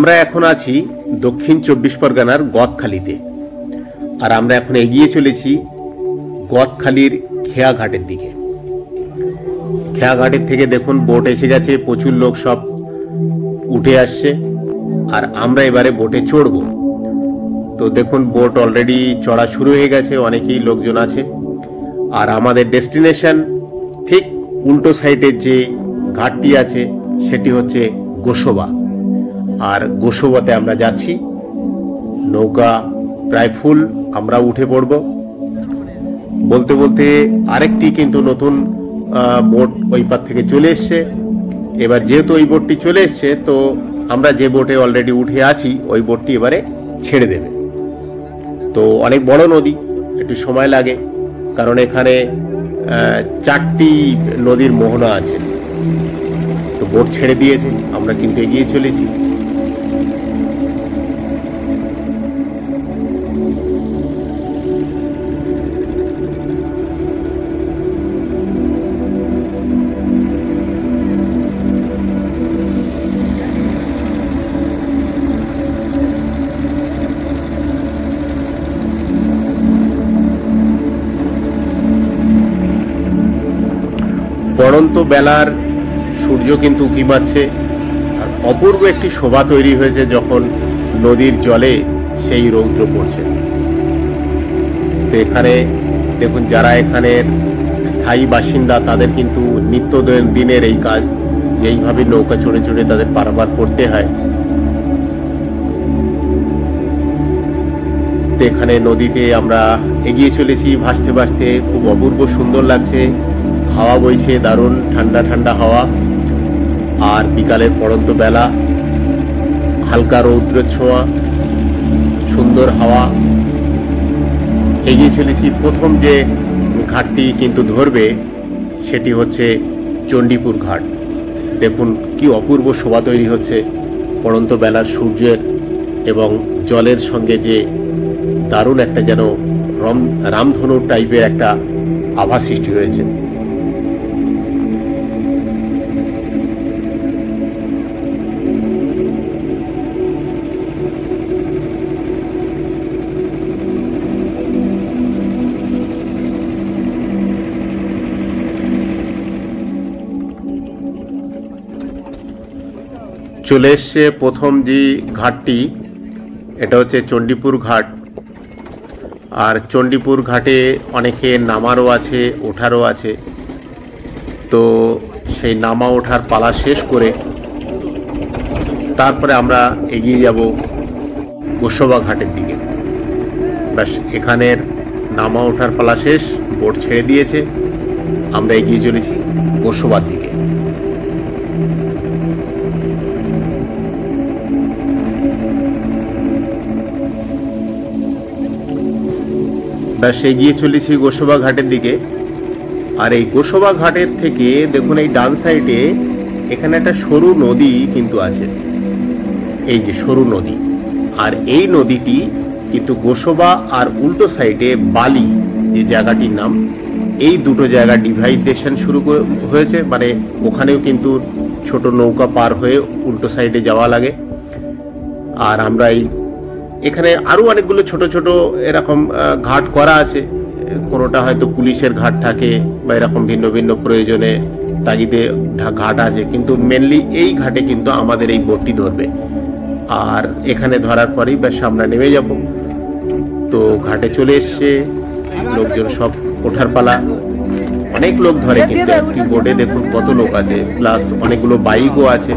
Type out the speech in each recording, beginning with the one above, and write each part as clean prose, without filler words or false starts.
আমরা এখন আছি দক্ষিণ চব্বিশ পরগনার গদখালিতে, আর আমরা এখন এগিয়ে চলেছি গদখালির খেয়াঘাটের দিকে। খেয়াঘাটের থেকে দেখুন বোট এসে গেছে, প্রচুর লোক সব উঠে আসছে, আর আমরা এবারে বোটে চড়ব। তো দেখুন বোট অলরেডি চড়া শুরু হয়ে গেছে, অনেকেই লোকজন আছে। আর আমাদের ডেস্টিনেশন ঠিক উল্টো সাইডের যে ঘাটটি আছে সেটি হচ্ছে গোসবা, আর গোসবাতে আমরা যাচ্ছি। নৌকা প্রায় ফুল, আমরা উঠে পড়ব। বলতে বলতে আরেকটি কিন্তু নতুন বোট ওই পার থেকে চলে এসছে। এবার যেহেতু ওই বোটটি চলে এসছে, তো আমরা যে বোটে অলরেডি উঠে আছি ওই বোটটি এবারে ছেড়ে দেবে। তো অনেক বড় নদী, একটু সময় লাগে, কারণ এখানে 4টি নদীর মোহনা আছে। তো বোট ছেড়ে দিয়েছে, আমরা কিন্তু এগিয়ে চলেছি। পড়ন্ত বেলার সূর্য কিন্তু উঁকি মারছে, আর অপূর্ব একটি শোভা তৈরি হয়েছে যখন নদীর জলে সেই রৌদ্র পড়ছে। তো এখানে দেখুন যারা এখানের স্থায়ী বাসিন্দা তাদের কিন্তু নিত্য দিনের এই কাজ, যে এইভাবে নৌকা চড়ে চড়ে তাদের পারাপার করতে হয়। তো এখানে নদীতে আমরা এগিয়ে চলেছি ভাসতে ভাসতে, খুব অপূর্ব সুন্দর লাগছে। হাওয়া বইছে, দারুণ ঠান্ডা ঠান্ডা হাওয়া, আর বিকালের পড়ন্ত বেলা, হালকা রৌদ্র ছোঁয়া, সুন্দর হাওয়া। এগিয়ে চলেছি। প্রথম যে ঘাটটি কিন্তু ধরবে সেটি হচ্ছে চণ্ডীপুর ঘাট। দেখুন কি অপূর্ব শোভা তৈরি হচ্ছে পড়ন্ত বেলার সূর্যের এবং জলের সঙ্গে, যে দারুণ একটা যেন রামধনু টাইপের একটা আভা সৃষ্টি হয়েছে। চলে এসছে প্রথম যে ঘাটটি, এটা হচ্ছে চণ্ডীপুর ঘাট। আর চণ্ডীপুর ঘাটে অনেকে নামারও আছে, ওঠারও আছে। তো সেই নামা ওঠার পালা শেষ করে তারপরে আমরা এগিয়ে যাব গোসবা ঘাটের দিকে। ব্যাস, এখানের নামা ওঠার পালা শেষ, বোট ছেড়ে দিয়েছে, আমরা এগিয়ে চলেছি গোসবার দিকে। ব্যাস, এগিয়ে চলেছি গোসবা ঘাটের দিকে। আর এই গোসবা ঘাটের থেকে দেখুন এই ডান সাইডে এখানে একটা সরু নদী কিন্তু আছে, এই যে সরু নদী। আর এই নদীটি কিন্তু গোসবা আর উল্টো সাইডে বালি যে জায়গাটির নাম, এই দুটো জায়গা ডিভাইডেশন শুরু হয়েছে। মানে ওখানেও কিন্তু ছোট নৌকা পার হয়ে উল্টো সাইডে যাওয়া লাগে। আর আমরা এখানে আরো অনেকগুলো ছোট ছোট এরকম ঘাট করা আছে। কোনোটা হয়তো পুলিশের ঘাট থাকে, বা এরকম ভিন্ন ভিন্ন প্রয়োজনে তাগিদে ঘাট আছে, কিন্তু মেনলি এই ঘাটে কিন্তু আমাদের এই বোটটি ধরবে। আর এখানে ধরার পরেই ব্যাস আমরা নেমে যাব। তো ঘাটে চলে এসছে, লোকজন সব ওঠার পালা। অনেক লোক ধরে, কিন্তু একটি বোটে দেখুন কত লোক আছে, প্লাস অনেকগুলো বাইকও আছে।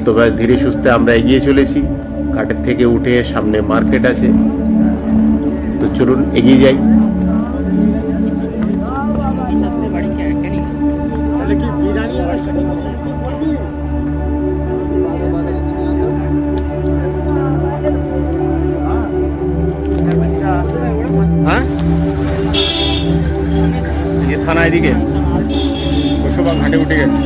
তো ধীরে সুস্থে আমরা এগিয়ে চলেছি। ঘাটের থেকে উঠে সামনে মার্কেট আছে, তো চলুন এগিয়ে যাই। হ্যাঁ, ये थाना এদিকে গোসবা ঘাটে উঠে গেছে।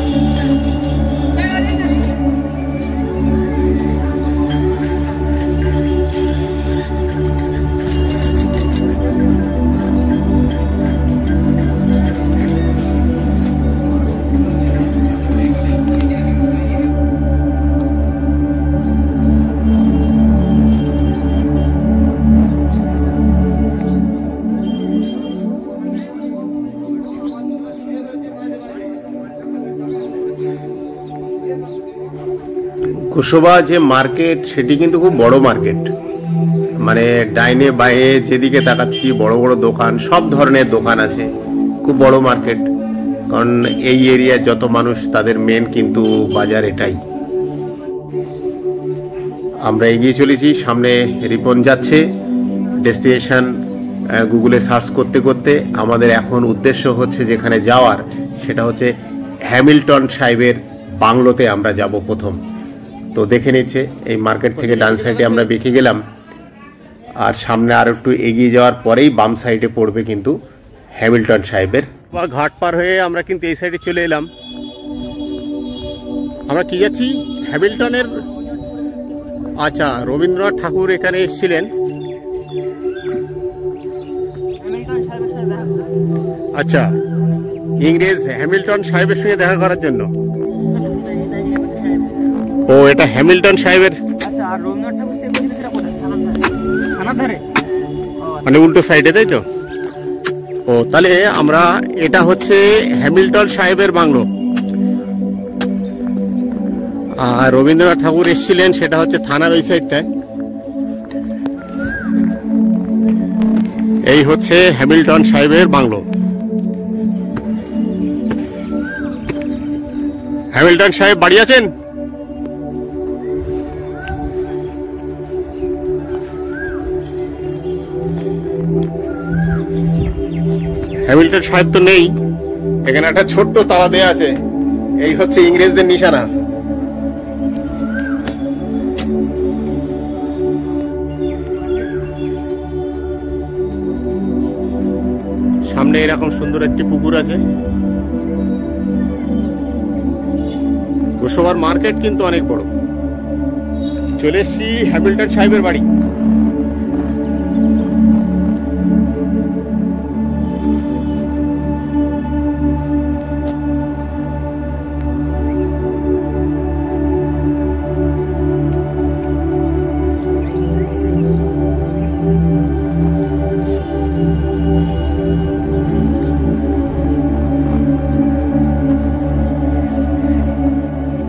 গোসবা যে মার্কেট সেটি কিন্তু খুব বড় মার্কেট, মানে ডাইনে বাইরে যেদিকে তাকাচ্ছি বড় বড় দোকান, সব ধরনের দোকান আছে, খুব বড় মার্কেট। কারণ এই এরিয়ার যত মানুষ তাদের মেন কিন্তু বাজার এটাই। আমরা এগিয়ে চলেছি, সামনে রিপন যাচ্ছে। ডেস্টিনেশন গুগলে সার্চ করতে করতে আমাদের এখন উদ্দেশ্য হচ্ছে যেখানে যাওয়ার, সেটা হচ্ছে হ্যামিল্টন সাহেবের বাংলোতে আমরা যাব প্রথম। তো দেখে নিচ্ছে এই মার্কেট থেকে ডান সাইডে আমরা বেঁকে গেলাম, আর সামনে আর একটু এগিয়ে যাওয়ার পরেই বাম সাইডে পড়বে কিন্তু হ্যামিল্টন সাহেবের। ঘাট পার হয়ে আমরা কিন্তু এই সাইডে চলে এলাম। আমরা কি যাচ্ছি? হ্যামিল্টনের। আচ্ছা, রবীন্দ্রনাথ ঠাকুর এখানে এসেছিলেন। আচ্ছা, ইংরেজ হ্যামিল্টন সাহেবের সঙ্গে দেখা করার জন্য। ও, এটা হ্যামিল্টন সাহেবের, মানে উল্টো সাইডে, তাই তো? ও, তাহলে আমরা, এটা হচ্ছে হ্যামিল্টন সাহেবের বাংলো। আর রবীন্দ্রনাথ ঠাকুর এসেছিলেন সেটা হচ্ছে থানার ওই সাইডটায়। এই হচ্ছে হ্যামিল্টন সাহেবের বাংলো। হ্যামিল্টন সাহেব বাড়ি আছেন? হ্যামিল্টন সাহেব তো নেই। এখানে একটা ছোট্ট তালা দেয়া আছে, এই হচ্ছে ইংরেজদের নিশানা। সামনে এরকম সুন্দর একটি পুকুর আছে। গোসবার মার্কেট কিন্তু অনেক বড়। চলে এসছি হ্যামিল্টন সাহেবের বাড়ি।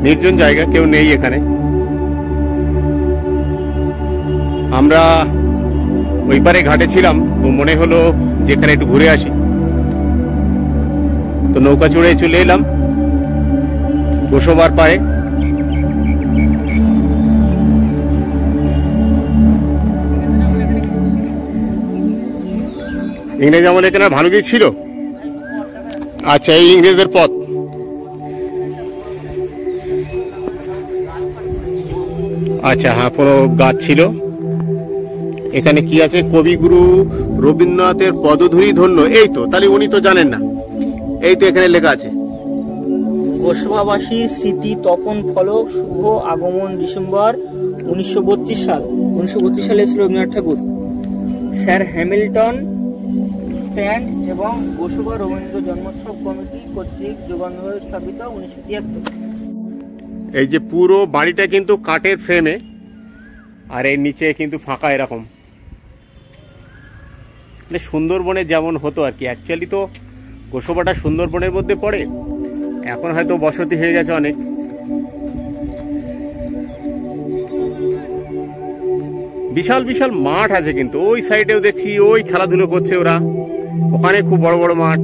নির্জন জায়গা, কেউ নেই এখানে। আমরা ওই পারে ঘাটে ছিলাম, তো মনে হলো যেখানে একটু ঘুরে আসি, তো নৌকা চড়ে চলে এলাম গোসবার পাড়ে। ইংরেজ আমলে এখানে ভালো কিছু ছিল। আচ্ছা, এই ইংরেজদের পথ। আচ্ছা, হ্যাঁ, কোনো গাছ ছিল এখানে। কি আছে? কবিগুরু রবীন্দ্রনাথের পদধূলি ধন্য। এই তো, তাহলে উনি তো জানেন না। এই তো এখানে লেখা আছে, গোসবাবাসীর স্মৃতি তপন ফলক, শুভ আগমন ডিসেম্বর 1932 সাল। 1932 সালে ছিল রবীন্দ্রনাথ ঠাকুর। স্যার হ্যামিল্টন স্ট্যান্ড এবং গোসবা রবীন্দ্র জন্মোৎসব কমিটি কর্তৃক যুগান্তরে স্থাপিত 1973। এই যে পুরো বাড়িটা কিন্তু কাঠের ফ্রেমে, আর এর নিচে কিন্তু ফাঁকা এরকম, মানে সুন্দরবনে যেমন হতো আর কি। অ্যাকচুয়ালি তো গোসবাটা সুন্দরবনের মধ্যে পড়ে, এখন হয়তো বসতি হয়ে গেছে অনেক। বিশাল বিশাল মাঠ আছে কিন্তু ওই সাইডেও দেখছি, ওই খেলাধুলো করছে ওরা, ওখানে খুব বড় বড় মাঠ,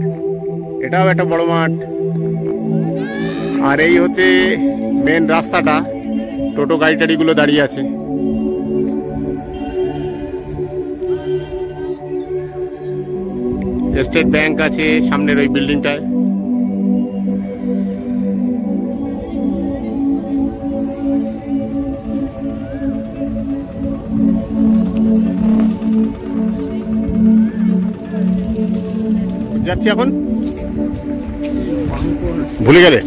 এটাও একটা বড় মাঠ। আর এই হচ্ছে মেন রাস্তাটা, টোটো গাড়ি টাড়িগুলো দাঁড়িয়ে আছে। স্টেট ব্যাংক আছে সামনের ওই বিল্ডিংটায়। যাচ্ছি এখন, ভুলে গেলে।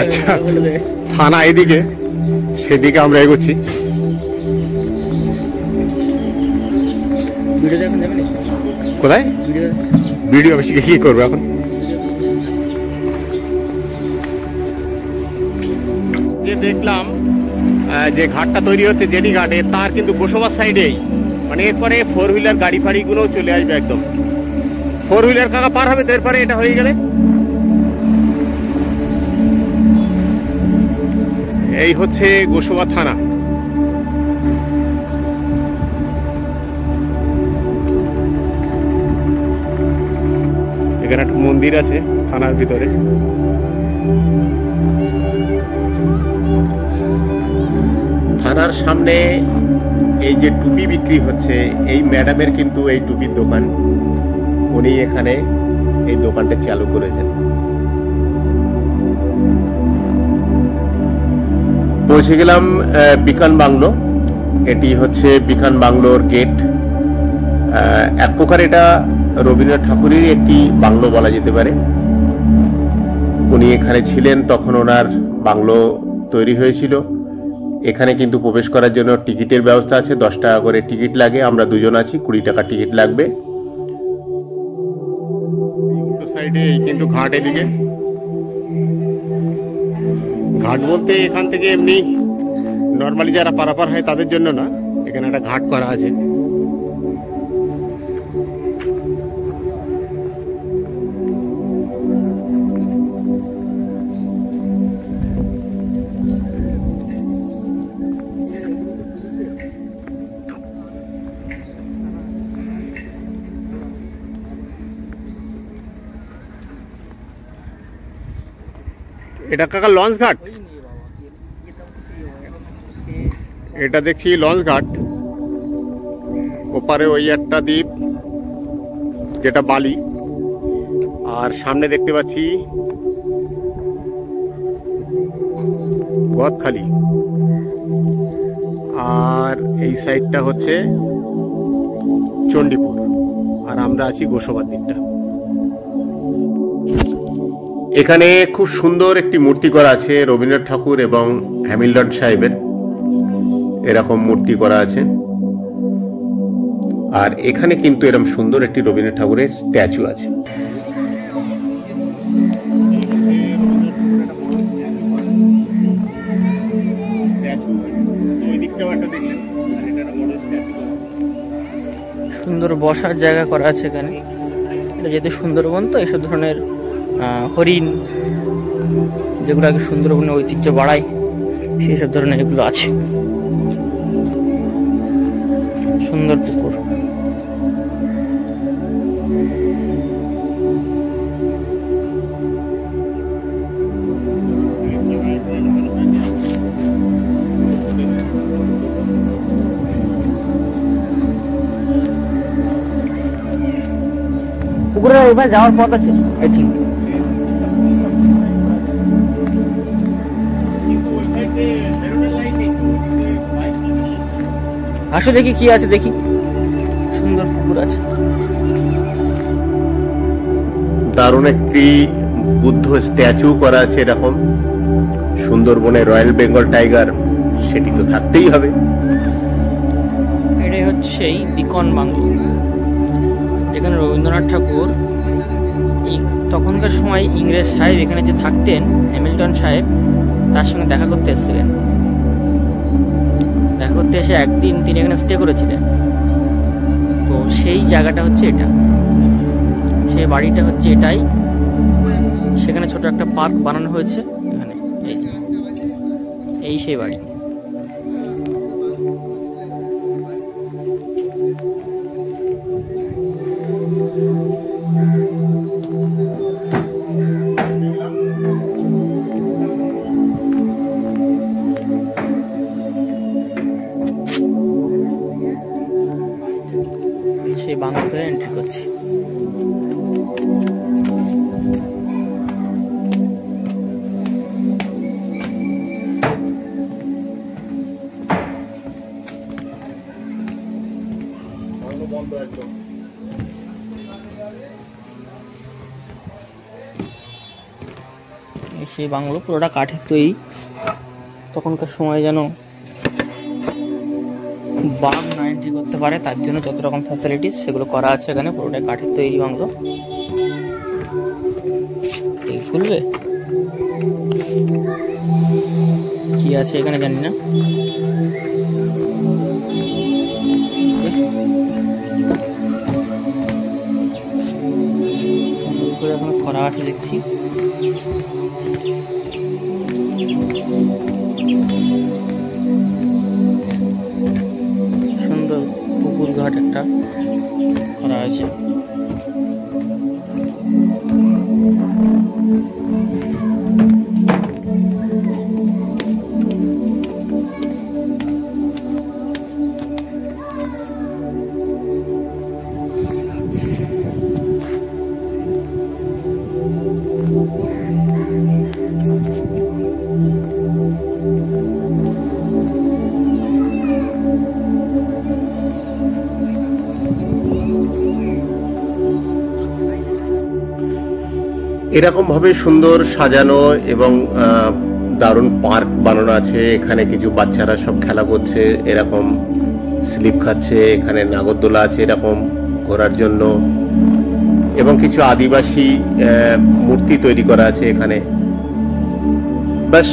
আচ্ছা, থানা এদিকে, সেদিকে আমরা এগোচ্ছি। কোথায় ভিডিও অফিসে কি করবো এখন? যে দেখলাম যে ঘাটটা তৈরি হচ্ছে জেডি ঘাটে, তার কিন্তু গোসবার সাইডেই, মানে এরপরে 4 হুইলার গাড়ি ফাড়িগুলো চলে আসবে একদম। ফোর হুইলার কাকা পার হবে তো এরপরে এটা হয়ে গেলে। এই হচ্ছে গোসবা থানা। এখানে একটা মন্দির আছে থানার ভিতরে। থানার সামনে এই যে টুপি বিক্রি হচ্ছে, এই ম্যাডামের কিন্তু এই টুপির দোকান। উনি এখানে এই দোকানটা চালু করেছেন। পৌঁছে গেলাম বিকান বাংলো। এটি হচ্ছে বিকান বাংলোর গেট। এক প্রকার এটা রবীন্দ্রনাথ ঠাকুরেরই একটি বাংলো বলা যেতে পারে। উনি এখানে ছিলেন তখন ওনার বাংলো তৈরি হয়েছিল। এখানে কিন্তু প্রবেশ করার জন্য টিকিটের ব্যবস্থা আছে। 10 টাকা করে টিকিট লাগে। আমরা দুজন আছি, 20 টাকা টিকিট লাগবে। উল্টো সাইডে কিন্তু ঘাট, এদিকে ঘাট বলতে এখান থেকে এমনি নর্মালি যারা পারাপার হয় তাদের জন্য না, এখানে একটা ঘাট করা আছে। এটা কাকা লঞ্চ ঘাট? এটা দেখছি লঞ্চ ঘাট। ওপারে ওই একটা দ্বীপ যেটা বালি, আর সামনে দেখতে পাচ্ছি গদখালি, আর এই সাইডটা হচ্ছে চণ্ডীপুর, আর আমরা আছি গোসবার দিকটা। এখানে খুব সুন্দর একটি মূর্তি করা আছে রবীন্দ্রনাথ ঠাকুর এবং হ্যামিল্টন সাহেবের, এরকম মূর্তি করা আছে। আর এখানে কিন্তু এরকম সুন্দর একটি রবীন্দ্রনাথ ঠাকুরের স্ট্যাচু আছে। সুন্দর বসার জায়গা করা আছে এখানে। এটা যেহেতু সুন্দরবন, তো এইসব ধরনের হরিণ, যেগুলো আগে সুন্দরবনের ঐতিহ্য বাড়ায়, সেই সব ধরনের এগুলো আছে। সুন্দর পুকুর। পুকুরের ওইভাবে যাওয়ার পথ আছে আই থিঙ্ক। আসো দেখি কি আছে, দেখি। সুন্দর পুকুর আছে। দারুণ একটি বুদ্ধ স্ট্যাচু করা আছে এরকম। সুন্দরবনে রয়্যাল বেঙ্গল টাইগার, সেটি তো থাকতেই হবে। এটাই হচ্ছে সেই বিকন বাংলো, যেখানে রবীন্দ্রনাথ ঠাকুর তখনকার সময় ইংরেজ সাহেব এখানে যে থাকতেন, হ্যামিল্টন সাহেব, তার সঙ্গে দেখা করতে এসেছিলেন। দেখা করতে এসে একদিন তিনি এখানে স্টে করেছিলেন। তো সেই জায়গাটা হচ্ছে এটা, সেই বাড়িটা হচ্ছে এটাই। সেখানে ছোট একটা পার্ক বানানো হয়েছে এখানে। এই সেই বাড়ি। সেই বাংলাতে এন্ট্রি করছি। সেই বাংলো পুরোটা কাঠের তৈরি। তখনকার সময় যেন বাঘ না এন্ট্রি করতে পারে, তার জন্য যত রকম ফ্যাসিলিটিস সেগুলো করা আছে এখানে। পুরোটাই কাঠের তৈরি বাংলো। এই খুলবে কি আছে এখানে জানি না। করে এখন খরা আছে দেখছি। সুন্দর পুকুর ঘাট একটা করা আছে। এরকম ভাবে সুন্দর সাজানো এবং দারুণ পার্ক বানানো আছে। এখানে কিছু বাচ্চারা সব খেলা করছে, এরকম স্লিপ খাচ্ছে। এখানে নাগরদোলা আছে এরকম ঘোরার জন্য, এবং কিছু আদিবাসী মূর্তি তৈরি করা আছে এখানে। বাস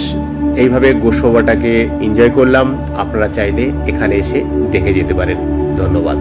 এইভাবে গোসবাটাকে এনজয় করলাম। আপনারা চাইলে এখানে এসে দেখে যেতে পারেন। ধন্যবাদ।